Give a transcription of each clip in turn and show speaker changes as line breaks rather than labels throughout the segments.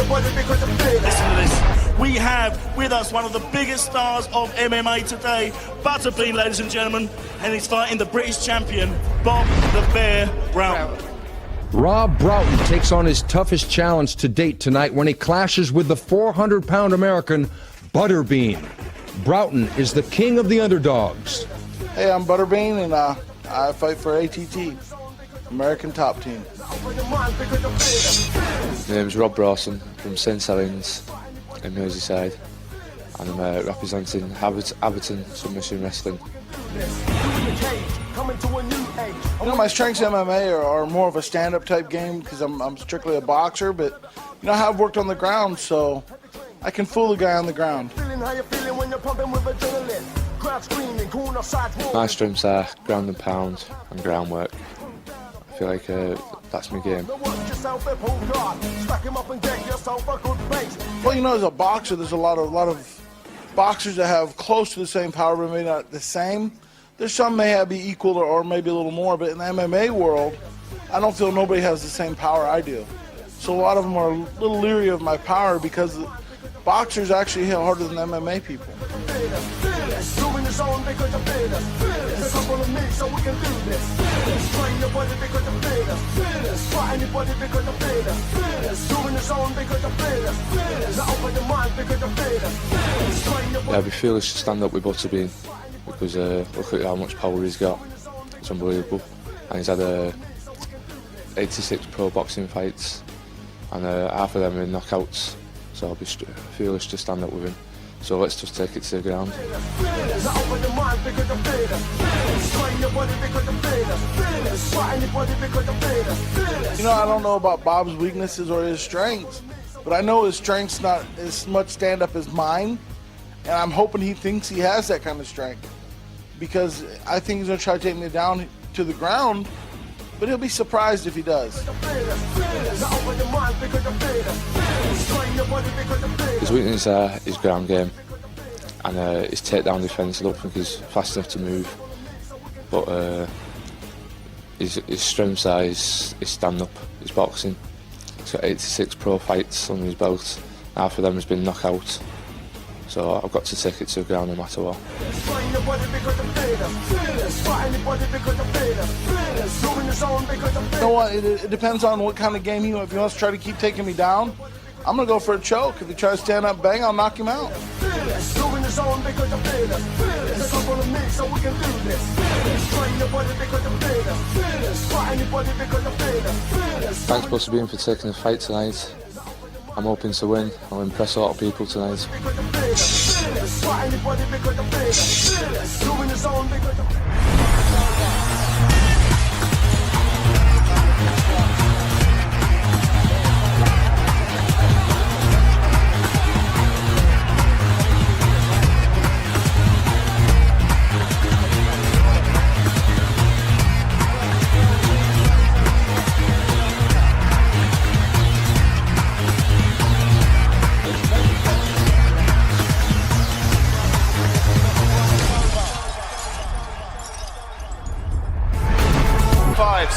Listen to this. We have with us one of the biggest stars of MMA today, Butterbean, ladies and gentlemen, and he's fighting the British champion, Bob the Bear Broughton.
Rob Broughton takes on his toughest challenge to date tonight when he clashes with the 400-pound American, Butterbean. Broughton is the king of the underdogs.
Hey, I'm Butterbean, and I fight for ATT, American Top Team.
My name's Rob Broughton from St Helens in Merseyside, and I'm representing Abberton Submission Wrestling.
You know, my strengths in MMA are more of a stand-up type game because I'm strictly a boxer, but you know, I have worked on the ground, so I can fool a guy on the ground.
My strengths are ground and pound and groundwork. I feel like that's my game.
Well, you know, as a boxer, there's a lot of boxers that have close to the same power, but maybe not the same. There's some may have be equal or maybe a little more, but in the MMA world, I don't feel nobody has the same power I do. So a lot of them are a little leery of my power because boxers actually hit harder than MMA people.
Yeah, I'd be foolish to stand up with Butterbean because look at how much power he's got. It's unbelievable. And he's had 86 pro boxing fights, and half of them are knockouts. So I'll be foolish to stand up with him. So let's just take it to the ground.
You know, I don't know about Bob's weaknesses or his strengths, but I know his strength's not as much stand-up as mine, and I'm hoping he thinks he has that kind of strength, because I think he's going to try to take me down to the ground, but he'll be surprised if he does.
His weaknesses are his ground game and his takedown defence. I don't think he's fast enough to move, but his strengths are his stand-up, his boxing. He's got 86 pro fights under his belt. Half of them has been knockout. So I've got to take it to the ground no matter what.
You know what, it depends on what kind of game he wants. If he wants to try to keep taking me down, I'm going to go for a choke. If he tries to stand up, bang, I'll knock him out.
Thanks Butterbean for taking the fight tonight. I'm hoping to win. I'll impress a lot of people tonight.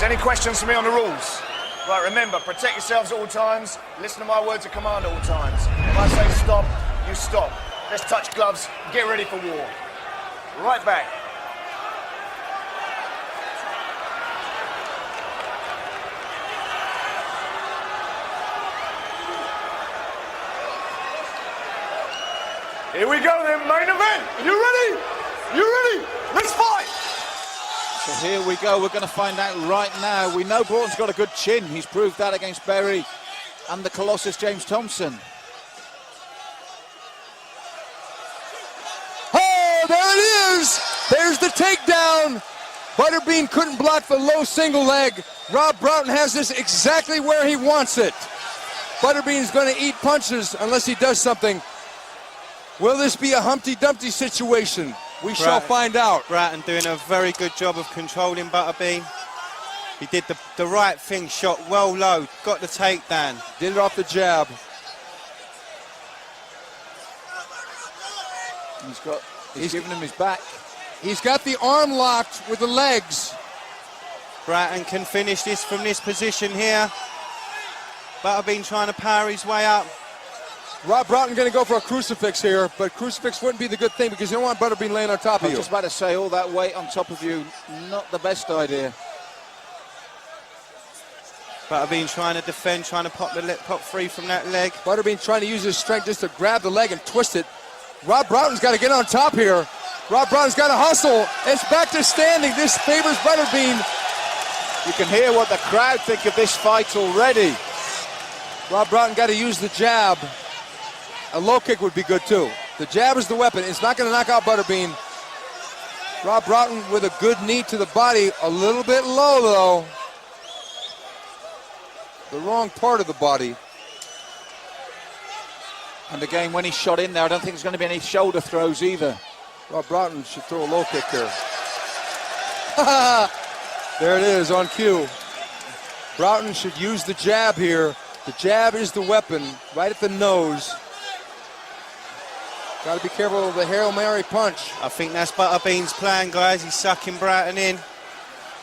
Any questions for me on the rules? Right, remember, protect yourselves at all times. Listen to my words of command at all times. If I say stop, you stop. Let's touch gloves, get ready for war. Right back. Here we go then, main event. You ready? You ready? Let's fight!
So here we go, we're going to find out right now. We know Broughton's got a good chin. He's proved that against Berry and the Colossus James Thompson.
Oh, there it is! There's the takedown! Butterbean couldn't block the low single leg. Rob Broughton has this exactly where he wants it. Butterbean's going to eat punches unless he does something. Will this be a Humpty Dumpty situation? We shall find out.
Broughton doing a very good job of controlling Butterbean. He did the right thing, shot well low, got the takedown.
Did it off the jab.
He's giving him his back.
He's got the arm locked with the legs.
Broughton can finish this from this position here. Butterbean trying to power his way up.
Rob Broughton going to go for a crucifix here, but crucifix wouldn't be the good thing because you don't want Butterbean laying on top of
I was
you.
just about to say, all that weight on top of you, not the best idea.
Butterbean trying to defend, trying to pop free from that leg.
Butterbean trying to use his strength just to grab the leg and twist it. Rob Broughton's got to get on top here. Rob Broughton's got to hustle. It's back to standing. This favors Butterbean.
You can hear what the crowd think of this fight already.
Rob Broughton got to use the jab. A low kick would be good too. The jab is the weapon. It's not going to knock out Butterbean. Rob Broughton with a good knee to the body. A little bit low though. The wrong part of the body.
And again, when he shot in there, I don't think there's going to be any shoulder throws either.
Rob Broughton should throw a low kick there. There it is on cue. Broughton should use the jab here. The jab is the weapon, right at the nose. Got to be careful of the Hail Mary punch.
I think that's Butterbean's plan, guys. He's sucking Broughton in,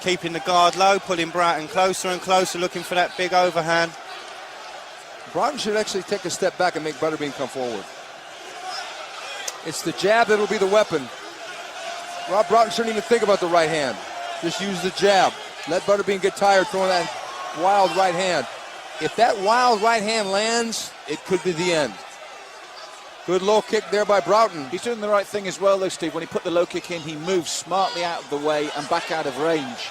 keeping the guard low, pulling Broughton closer and closer, looking for that big overhand.
Broughton should actually take a step back and make Butterbean come forward. It's the jab that'll be the weapon. Rob Broughton shouldn't even think about the right hand. Just use the jab. Let Butterbean get tired throwing that wild right hand. If that wild right hand lands, it could be the end. Good low kick there by Broughton.
He's doing the right thing as well, though, Steve. When he put the low kick in, he moves smartly out of the way and back out of range.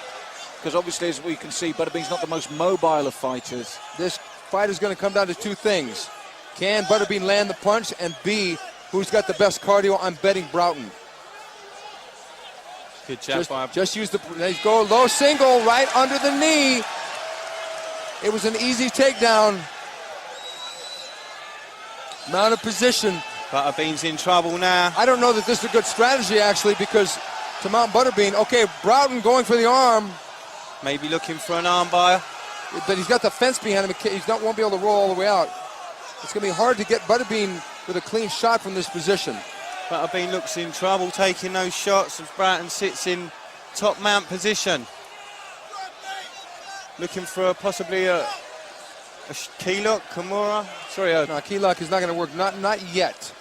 Because obviously, as we can see, Butterbean's not the most mobile of fighters.
This fight is going to come down to two things. Can Butterbean land the punch? And B, who's got the best cardio? I'm betting Broughton.
Good jab.
Just use the, let's go low single right under the knee. It was an easy takedown. Mounted position.
Butterbean's in trouble now.
I don't know that this is a good strategy, actually, because to mount Butterbean, okay, Broughton going for the arm.
Maybe looking for an armbar.
But he's got the fence behind him. He won't be able to roll all the way out. It's going to be hard to get Butterbean with a clean shot from this position.
Butterbean looks in trouble taking those shots as Broughton sits in top mount position. Looking for possibly a key lock, Kimura. Sorry,
no, key lock is not going to work. Not yet.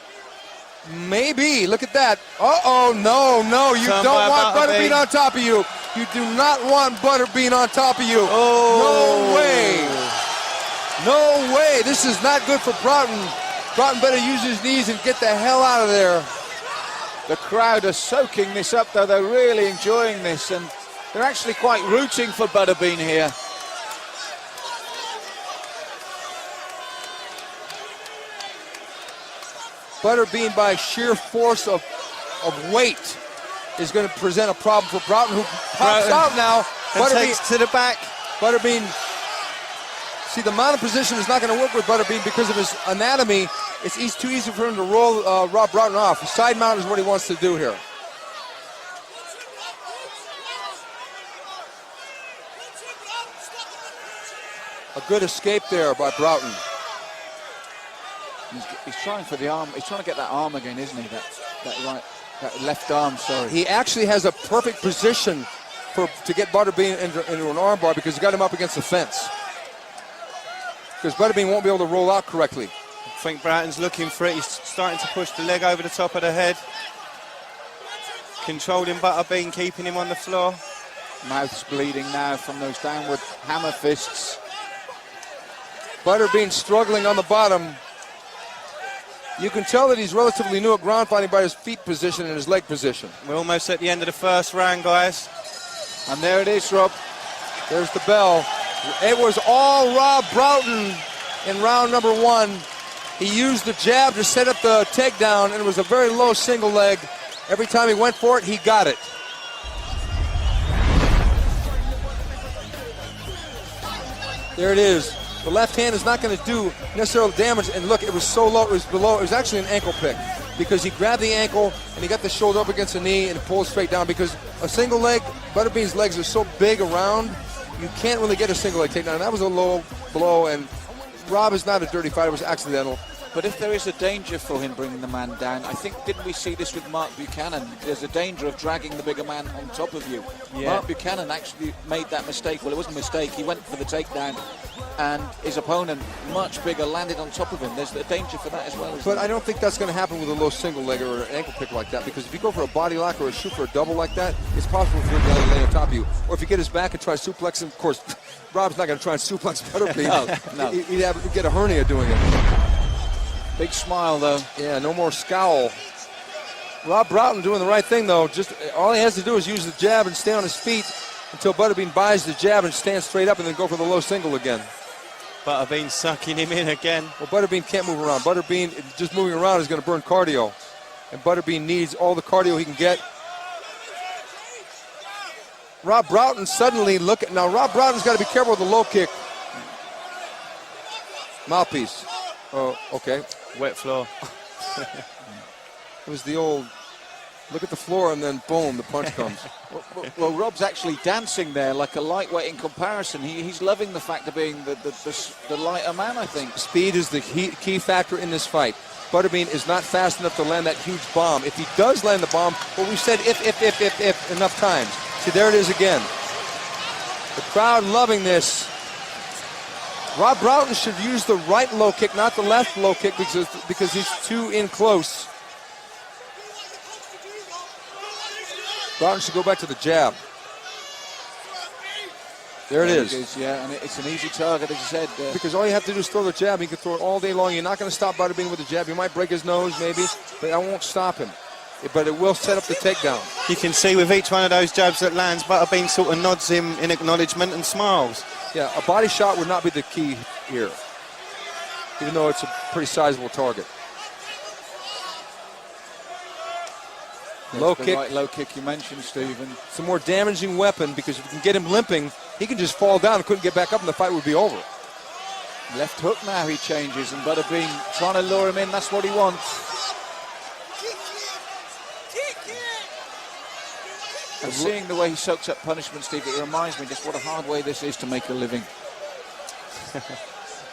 Maybe. Look at that. Uh-oh, no. You
Turn
don't
by
want Butterbean on top of you. You do not want Butterbean on top of you.
Oh.
No way. This is not good for Broughton. Broughton better use his knees and get the hell out of there.
The crowd are soaking this up, though. They're really enjoying this, and they're actually quite rooting for Butterbean here.
Butterbean, by sheer force of weight, is going to present a problem for Broughton, who pops out now.
Butterbean takes to the back.
Butterbean, see, the mounted position is not going to work with Butterbean because of his anatomy. It's too easy for him to roll Rob Broughton off. The side mount is what he wants to do here. A good escape there by Broughton.
He's trying for the arm. He's trying to get that arm again, isn't he? That left arm, sorry.
He actually has a perfect position to get Butterbean into an armbar because he's got him up against the fence. Because Butterbean won't be able to roll out correctly.
I think Broughton's looking for it. He's starting to push the leg over the top of the head. Controlling Butterbean, keeping him on the floor.
Mouth's bleeding now from those downward hammer fists.
Butterbean struggling on the bottom. You can tell that he's relatively new at ground fighting by his feet position and his leg position.
We're almost at the end of the first round, guys.
And there it is, Rob.
There's the bell. It was all Rob Broughton in round number one. He used the jab to set up the takedown, and it was a very low single leg. Every time he went for it, he got it. There it is. The left hand is not going to do necessarily damage. And look, it was so low, it was below. It was actually an ankle pick because he grabbed the ankle and he got the shoulder up against the knee and pulled straight down because a single leg, Butterbean's legs are so big around, you can't really get a single leg takedown. That was a low blow, and Rob is not a dirty fighter. It was accidental.
But if there is a danger for him bringing the man down, I think, didn't we see this with Mark Buchanan? There's a danger of dragging the bigger man on top of you. Yeah. Mark Buchanan actually made that mistake. Well, it wasn't a mistake. He went for the takedown and his opponent, much bigger, landed on top of him. There's a danger for that as well.
But I don't think that's going to happen with a low single leg or an ankle pick like that, because if you go for a body lock or a shoot for a double like that, it's possible for him to lay on top of you. Or if you get his back and try to suplex him, of course, Rob's not going to try and suplex Butterbean.
No.
He'd get a hernia doing it.
Big smile, though.
Yeah, no more scowl. Rob Broughton doing the right thing, though. Just all he has to do is use the jab and stay on his feet until Butterbean buys the jab and stands straight up and then go for the low single again.
Butterbean sucking him in again.
Well, Butterbean can't move around. Butterbean, just moving around is going to burn cardio. And Butterbean needs all the cardio he can get. Rob Broughton suddenly now Rob Broughton's got to be careful with the low kick. Mouthpiece. Oh, okay.
Wet floor.
It was the old look at the floor and then boom, the punch comes.
Well, Rob's actually dancing there like a lightweight in comparison. He's loving the fact of being the lighter man, I think.
Speed is the key factor in this fight. Butterbean is not fast enough to land that huge bomb. If he does land the bomb, well, we've said if enough times. See, there it is again. The crowd loving this. Rob Broughton should use the right low kick, not the left low kick, because he's too in close. Broughton should go back to the jab. There it is.
Yeah, and it's an easy target, as you said.
Because all you have to do is throw the jab. He can throw it all day long. You're not going to stop Butterbean with the jab. You might break his nose, maybe, but that won't stop him. But it will set up the takedown.
You can see with each one of those jabs that lands, Butterbean sort of nods him in acknowledgement and smiles.
Yeah, a body shot would not be the key here, even though it's a pretty sizable target. Low kick.
Right low kick you mentioned, Stephen.
It's a more damaging weapon, because if you can get him limping, he can just fall down and couldn't get back up and the fight would be over.
Left hook now he changes, and Butterbean trying to lure him in. That's what he wants. And seeing the way he soaks up punishment, Steve, it reminds me just what a hard way this is to make a living.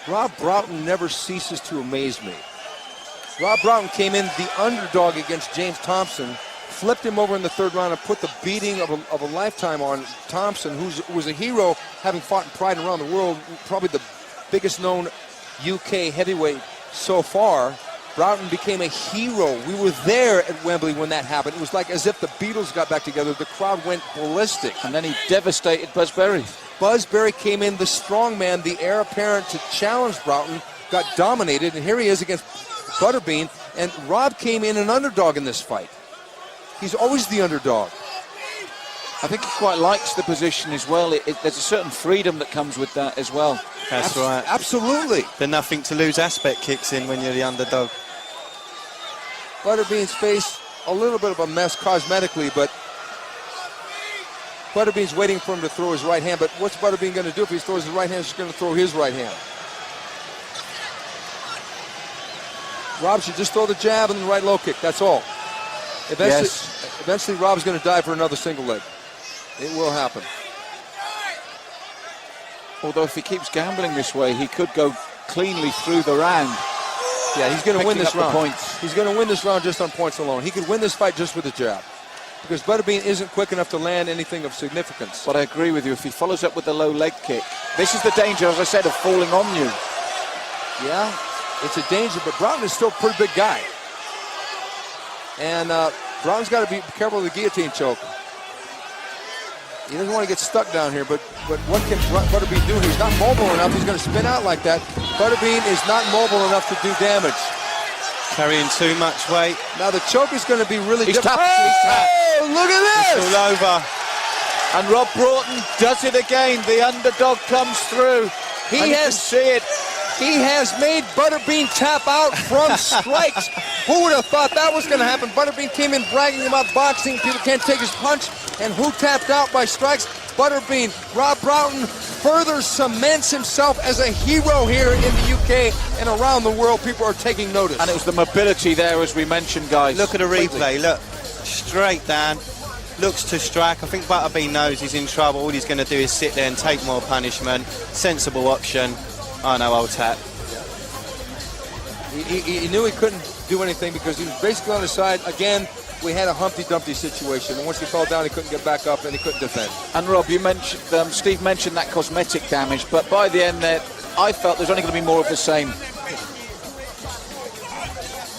Rob Broughton never ceases to amaze me. Rob Broughton came in the underdog against James Thompson, flipped him over in the third round and put the beating of a lifetime on Thompson, who was a hero, having fought in Pride around the world, probably the biggest known UK heavyweight so far. Broughton became a hero. We were there at Wembley when that happened. It was like as if the Beatles got back together. The crowd went ballistic.
And then he devastated Buzz Berry.
Buzz Berry came in the strong man, the heir apparent to challenge Broughton, got dominated, and here he is against Butterbean, and Rob came in an underdog in this fight. He's always the underdog.
I think he quite likes the position as well. There's a certain freedom that comes with that as well.
That's right.
Absolutely.
The nothing to lose aspect kicks in when you're the underdog.
Butterbean's face, a little bit of a mess cosmetically, but Butterbean's waiting for him to throw his right hand. But what's Butterbean going to do if he throws his right hand? He's going to throw his right hand. Rob should just throw the jab and the right low kick. That's all. Eventually Rob's going to dive for another single leg. It will happen.
Although if he keeps gambling this way, he could go cleanly through the round.
Yeah, he's going to win this round.
Points.
He's going to win this round just on points alone. He could win this fight just with a jab, because Butterbean isn't quick enough to land anything of significance.
But I agree with you. If he follows up with the low leg kick, this is the danger, as I said, of falling on you.
Yeah, it's a danger, but Broughton is still a pretty big guy. And Broughton's got to be careful of the guillotine choke. He doesn't want to get stuck down here, but what can Butterbean do? He's not mobile enough. He's going to spin out like that. Butterbean is not mobile enough to do damage.
Carrying too much weight.
Now the choke is going to be really difficult.
Oh,
look at this!
It's all over.
And Rob Broughton does it again. The underdog comes through.
He has made Butterbean tap out from strikes. Who would have thought that was going to happen? Butterbean came in bragging about boxing. People can't take his punch. And who tapped out by strikes? Butterbean. Rob Broughton further cements himself as a hero here in the UK and around the world. People are taking notice.
And it was the mobility there, as we mentioned, guys.
Look at the replay. Look, straight down. Looks to strike. I think Butterbean knows he's in trouble. All he's going to do is sit there and take more punishment. Sensible option. Oh no, I'll tap.
He knew he couldn't do anything because he was basically on his side. Again, we had a Humpty Dumpty situation, and once he fell down, he couldn't get back up and he couldn't defend.
And Rob, you mentioned, Steve mentioned that cosmetic damage, but by the end there, I felt there's only going to be more of the same.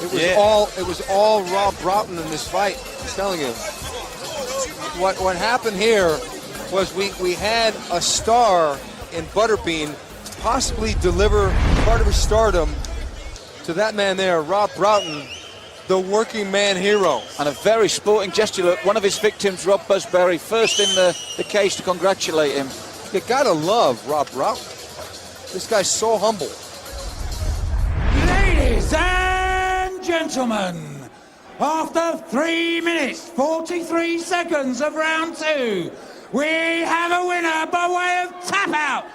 It was all Rob Broughton in this fight. I'm telling you. What happened here was we had a star in Butterbean possibly deliver part of his stardom to that man there, Rob Broughton, the working man hero.
And a very sporting gesture. Look, one of his victims, Rob Busberry, first in the cage to congratulate him.
You gotta love Rob Broughton. This guy's so humble.
Ladies and gentlemen, after 3 minutes, 43 seconds of round 2, we have a winner by way of tap out